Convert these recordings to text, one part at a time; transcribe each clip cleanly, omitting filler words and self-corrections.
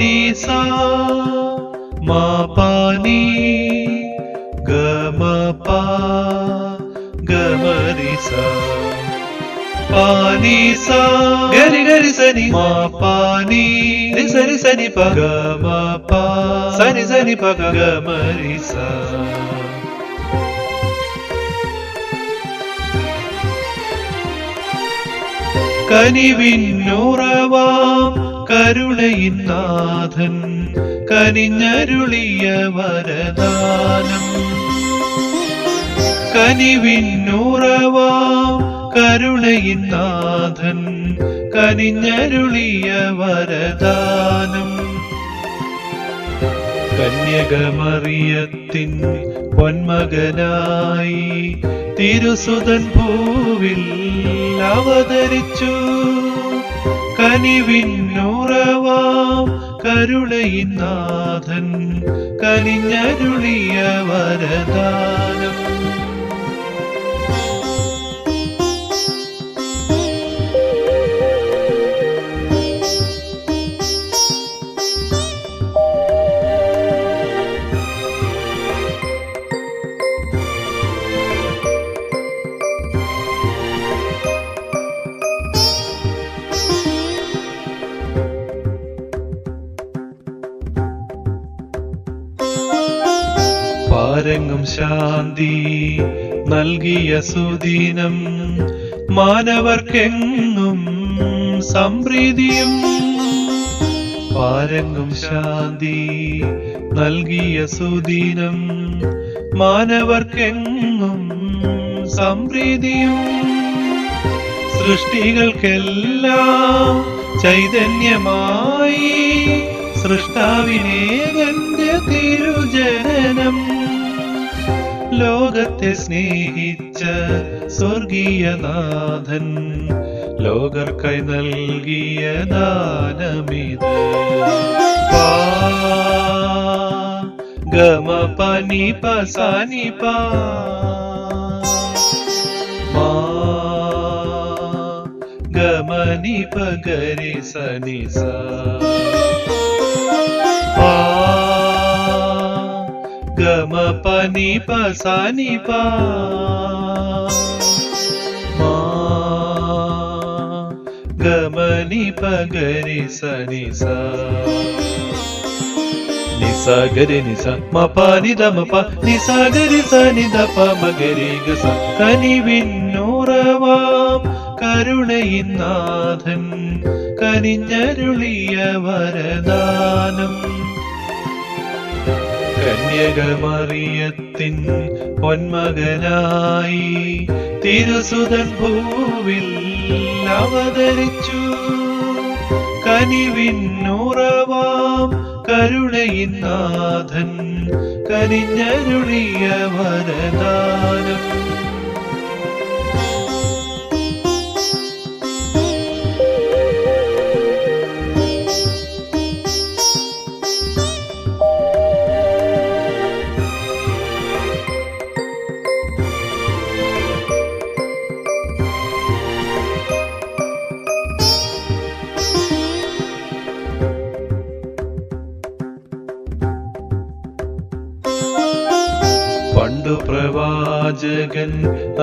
പാനി സാ മാ പാനി ഗമ പാ ഗമരി സാ പാനി സാ ഗരി ഗരി സനി മാ പാനി രി സരി സനി പ ഗമ പാ സനി സനി പ ഗമരി സാ. കനിവിന്നുറവാം കരുണയിൻ നാഥൻ കനിഞ്ഞരുളിയ വരദാനം. കനിവിന്നുറവാം കരുണയിൻ നാഥൻ കനിഞ്ഞരുളിയ വരദാനം. കന്യകമറിയത്തിൻ പൊന്മകനായി തിരുസുതൻ ഭൂവിൽ അവതരിച്ചു. കനിവിന്നുറവാം കരുണയിൻ നാഥൻ കനിഞ്ഞരുളിയ വരദാനം. പാരങ്ങും ശാന്തി നൽകിയ സുദിനം മാനവർക്കെങ്ങും സംപ്രീതിയും. പാരങ്ങും ശാന്തി നൽകിയ സുദിനം മാനവർക്കെങ്ങും സംപ്രീതിയും. സൃഷ്ടികൾക്കെല്ലാം ചൈതന്യമായി സൃഷ്ടാവിനേകന്റെ തിരുജനനം. ലോകത്തെ സ്നേഹിച്ച സ്വർഗീയനാഥൻ ലോകർക്കായി നൽകിയ ദാനമിത്. ഗമ പനി പസാനി പാ ഗമനി പഗരി സനി സാ ഗമ പനി പസാനി പാ ഗമനി പഗരി സനി സാ നിസാ ഗരി നിസാ മ പാനി ദ മ പ നിസാ ഗരി സനി ദ പ മഗരി ഗ സ. കനിവിന്നുറവാം കരുണയിൻ നാഥൻ കനിഞ്ഞരുളിയ വരദാനം. കന്യകമറിയത്തിൻ പൊന്മകനായി തിരുസുതൻ ഭൂവിൽ അവതരിച്ചു. കനിവിന്നുറവാം കരുണയിൻ നാഥൻ കനിഞ്ഞരുളിയ വരദാനം. പണ്ടു പ്രവാചകൻ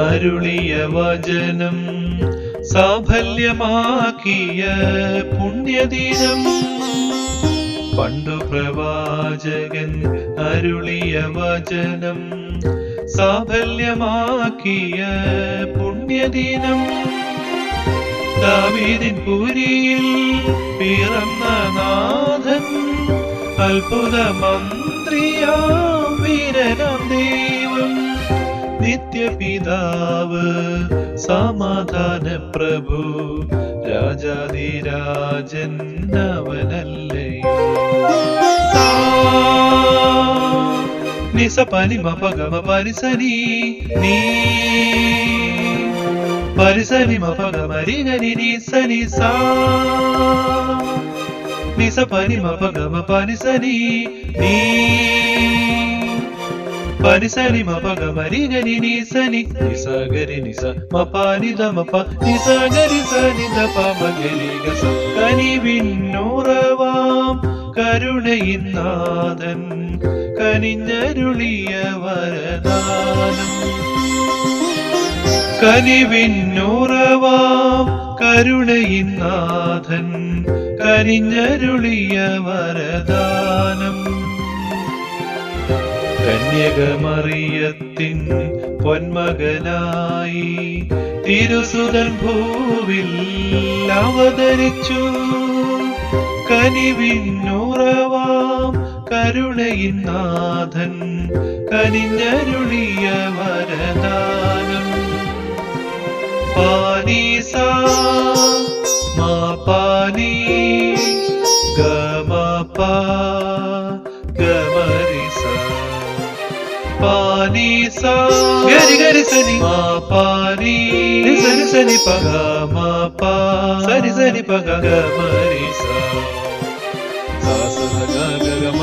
അരുളിയ വചനം സാഫല്യമാക്കിയ പുണ്യദിനം. പണ്ടു പ്രവാചകൻ അരുളിയ വചനം സാഫല്യമാക്കിയ പുണ്യദിനം. ദാവീദിൻ പുരിയിൽ പിറന്ന നാഥൻ അത്ഭുത മന്ത്രിയാം വീരനാം ദൈവം. നിത്യപിതാവ് സമാധാന പ്രഭു രാജാധിരാജൻ അവനല്ലയോ. നിസ പനി മ പഗമ പരിസനി നീ പരിസനി മ പഗമ രി ഗരി നി സനി സാ നിസ പനി മ പഗമ പരിസനി നീ പരിസനി മ പഗമ രി ഗരി നി സനി നിസ ഗരി നിസ മ പാനി ദ മ പ നിസ ഗരി സനി ദ പ മ ഗരി ഗ സ. കനിവിന്നുറവാം കരുണയിൻ നാഥൻ കനിഞ്ഞരുളിയ വരദാനം. കനിവിന്നുറവാം കരുണയിൻ നാഥൻ കനിഞ്ഞരുളിയ വരദാനം. കന്യകമറിയത്തിൻ പൊന്മകനായി തിരുസുതൻ ഭൂവിൽ അവതരിച്ചു. കനിവിന്നുറവാം കരുണയിൻ നാഥൻ കനിഞ്ഞരുളിയ വരദാനം. പാനീസാ മാ പാനി ഗമപാ ഗമരിസ പാനീസാ ഗരി ഗരി സനി മാ പാനി സരി സനി പ ഗമപാ സരി സനി പ ഗമരിസ സാ സ ഗ ഗ ഗ മ